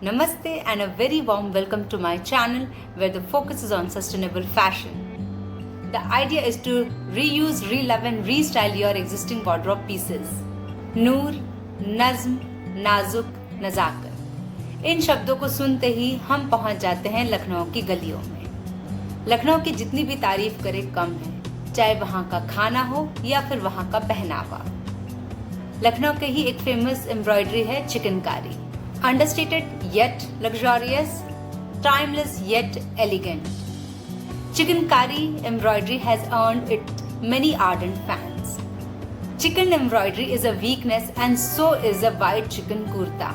Namaste and a very warm welcome to my channel where the focus is on sustainable fashion. The idea is to reuse, relove and restyle your existing wardrobe pieces. नूर, नज्म, नाजुक, नजाकत। इन शब्दों को सुनते ही हम पहुंच जाते हैं लखनऊ की गलियों में। लखनऊ की जितनी भी तारीफ करे कम है, चाहे वहाँ का खाना हो या फिर वहाँ का पहनावा। लखनऊ के ही एक फेमस एम्ब्रॉयडरी है chikankari. Understated yet luxurious, timeless yet elegant. Chikankari embroidery has earned it many ardent fans. Chicken embroidery is a weakness and so is a white chicken kurta.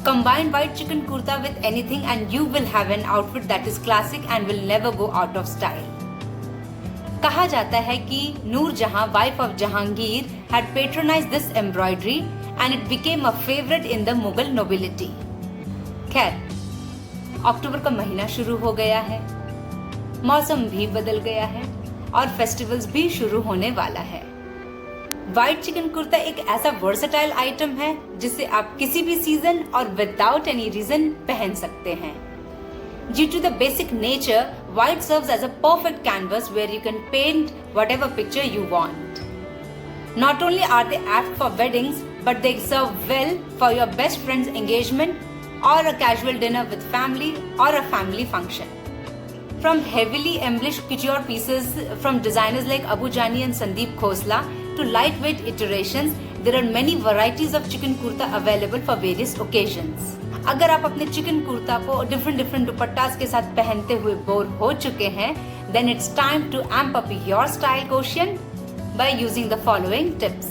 Combine white chicken kurta with anything and you will have an outfit that is classic and will never go out of style. कहा जाता है कि नूर जहां, wife of Jahangir, had patronized this embroidery and it became a favorite in the Mughal nobility. खैर, अक्टूबर का महीना शुरू हो गया है, मौसम भी बदल गया है और फेस्टिवल्स भी शुरू होने वाला है। व्हाइट चिकन कुर्ता एक ऐसा वर्सेटाइल आइटम है जिसे आप किसी भी सीजन और विदाउट एनी रीजन पहन सकते हैं। Due to the basic nature, white serves as a perfect canvas where you can paint whatever picture you want. Not only are they apt for weddings, but they serve well for your best friend's engagement or a casual dinner with family or a family function. From heavily embellished couture pieces from designers like Abu Jani and Sandeep Khosla to lightweight iterations, there are many varieties of chicken kurta available for various occasions. अगर आप अपने chicken kurta को different दुपट्टास के साथ पहनते हुए bore हो चुके हैं, then it's time to amp up your style quotient by using the following tips.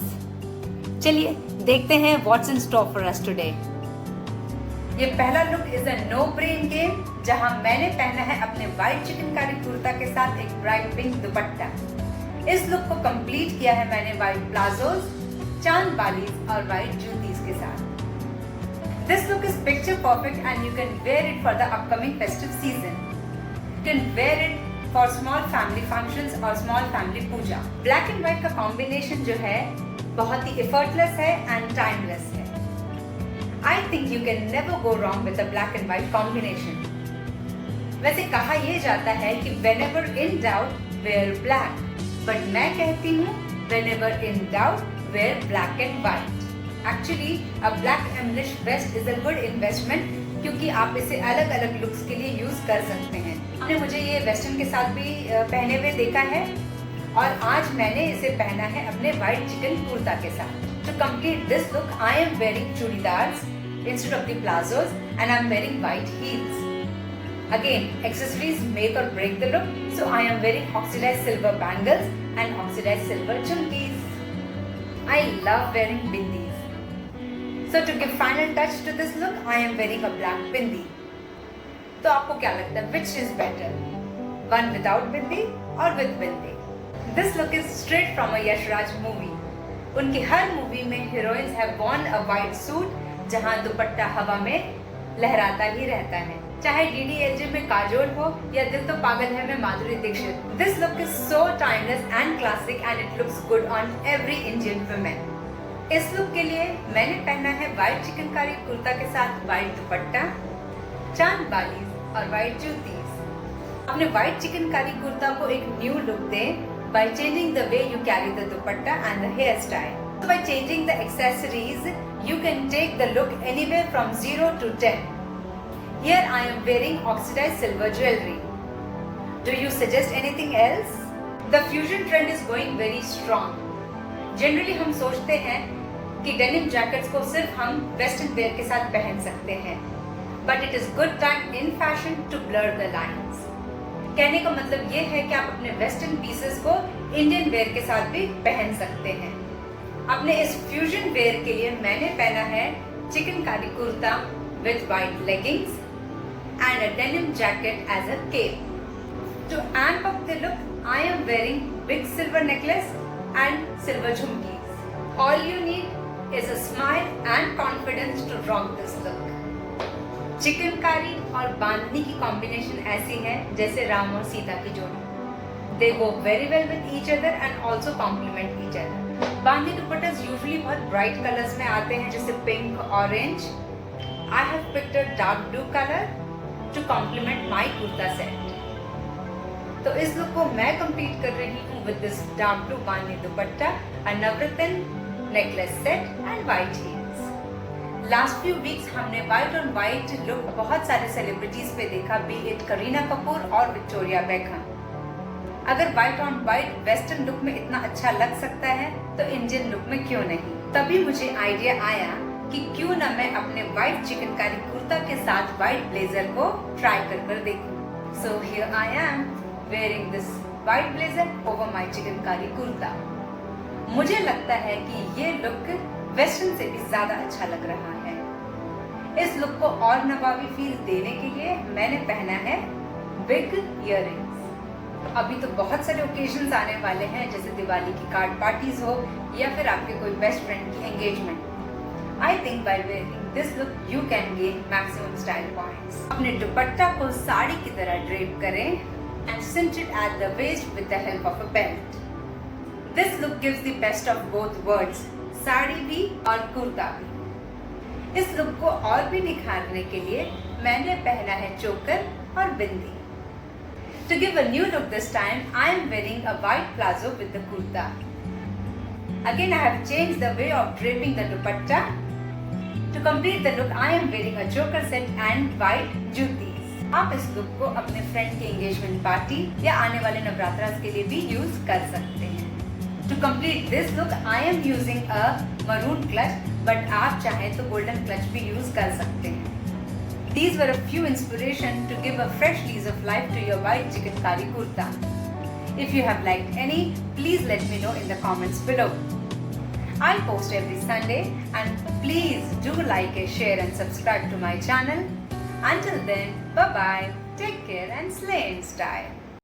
चलिए देखते हैं what's in store for us today. ये पहला look is a no brain game, जहां मैंने पहना है अपने व्हाइट चिकनकारी कुर्ता के साथ एक ब्राइट पिंक दुपट्टा। इस लुक को कंप्लीट किया है मैंने व्हाइट प्लाजोज, चांद बालीज और व्हाइट जूतीज के साथ। This look is picture perfect and you can wear it for the upcoming festive season. You can wear it for small family functions or small family puja. Black and white का combination जो है बहुत ही effortless है and timeless है। I think you can never go wrong with a black and white combination. वैसे कहा ये जाता है कि whenever in doubt wear black, but मैं कहती हूँ whenever in doubt wear black and white. Actually, a black embellished vest is a good investment क्योंकि आप इसे अलग अलग लुक्स के लिए यूज कर सकते हैं। आपने मुझे ये वेस्टर्न के साथ भी पहने हुए देखा है और आज मैंने इसे पहना है अपने व्हाइट चिकन कुर्ता के साथ। To complete this look, I am wearing chudidars instead of the plazos and I am wearing white heels. Again, accessories make or break the look, so I am wearing oxidized silver bangles and oxidized silver jhumkis. I love wearing bindis. So to give final touch to this look, I am wearing a black bindi. तो आपको क्या लगता है, which is better, one without bindi or with bindi? This look is straight from a Yash Raj movie. उनकी हर movie में heroines have worn a white suit जहां दुपट्टा हवा में लहराता ही रहता है, चाहे DDLJ में काजोल हो या दिल तो पागल है में Madhuri Dixit. This look is so timeless and classic and it looks good on every Indian woman. इस लुक के लिए मैंने पहना है व्हाइट चिकनकारी कुर्ता के साथ व्हाइट दुपट्टा, चांद बालीज और व्हाइट जूतीज। अपने व्हाइट चिकनकारी कुर्ता को एक न्यू लुक दें by changing the way you carry the dupatta and the hairstyle. So by changing the accessories, you can take the look anywhere from 0 to 10. Here I am wearing oxidized silver jewelry. Do you suggest anything else? The fusion trend is going very strong. Generally हम सोचते हैं कि denim jackets को सिर्फ हम western wear के साथ पहन सकते हैं, but it is good time in fashion to blur the lines. कहने का मतलब ये है कि आप अपने वेस्टर्न पीसेस को इंडियन वेयर के साथ भी पहन सकते हैं। अपने इस फ्यूजन वेयर के लिए मैंने पहना है chikankari kurta with white leggings and a denim jacket as a cape. To amp up the look, I'm wearing big silver necklace and silver jhumkis. All you need is a smile and confidence to rock this look. Chikankari और बांधनी की combination ऐसी है जैसे राम और सीता की जोड़ी। They go very well with each other and also complement each other. बांधनी दुपट्टे usually बहुत ब्राइट कलर्स में आते हैं जैसे pink, orange I have picked a dark blue color to complement my kurta set. तो इस लुक को मैं कंप्लीट कर रही हूँ with this dark blue bandhani dupatta, a navratna necklace set and white heels. Last few weeks हमने white on white look बहुत सारे सेलिब्रिटीज पे देखा, be it करीना कपूर और विक्टोरिया बेकहम. अगर white on white western look में इतना अच्छा लग सकता है तो इंडियन लुक में क्यों नहीं. तभी मुझे आइडिया आया कि क्यों ना मैं अपने व्हाइट चिकनकारी कुर्ता के साथ व्हाइट ब्लेजर को ट्राई कर देखूं. So here I am wearing this white blazer over my chikankari kurta. मुझे लगता है कि ये लुक वेस्टर्न से भी ज्यादा अच्छा लग रहा है. इस लुक को और नवाबी फील देने के लिए मैंने पहना है बिग इयररिंग्स. अभी तो बहुत सारे ओकेजन्स आने वाले हैं, जैसे दिवाली की कार्ड पार्टीज हो या फिर आपके कोई बेस्ट फ्रेंड की engagement. I think by wearing this look you can gain maximum style points. अपने दुपट्टा को साड़ी की तरह ड्रेप करें and cinch it at the waist with the help of a belt. This look gives the best of both worlds, sari भी और कुर्ता भी. इस look को और भी निखारने के लिए मैंने पहना है चोकर और बिंदी. To give a new look this time, I am wearing a white palazzo with the kurta. Again, I have changed the way of draping the dupatta. To complete the look, I am wearing a choker set and white jutis. आप इस look को अपने friend की engagement party या आने वाले नवरात्रास के लिए भी यूज कर सकते हैं. To complete this look, I am using a maroon clutch, but आप चाहें तो golden clutch भी यूज कर सकते हैं. These were a few inspiration to give a fresh lease of life to your white chikankari kurta. If you have liked any, please let me know in the comments below. I'll post every Sunday, and please do like, share and subscribe to my channel. Until then, bye bye, take care and slay in style.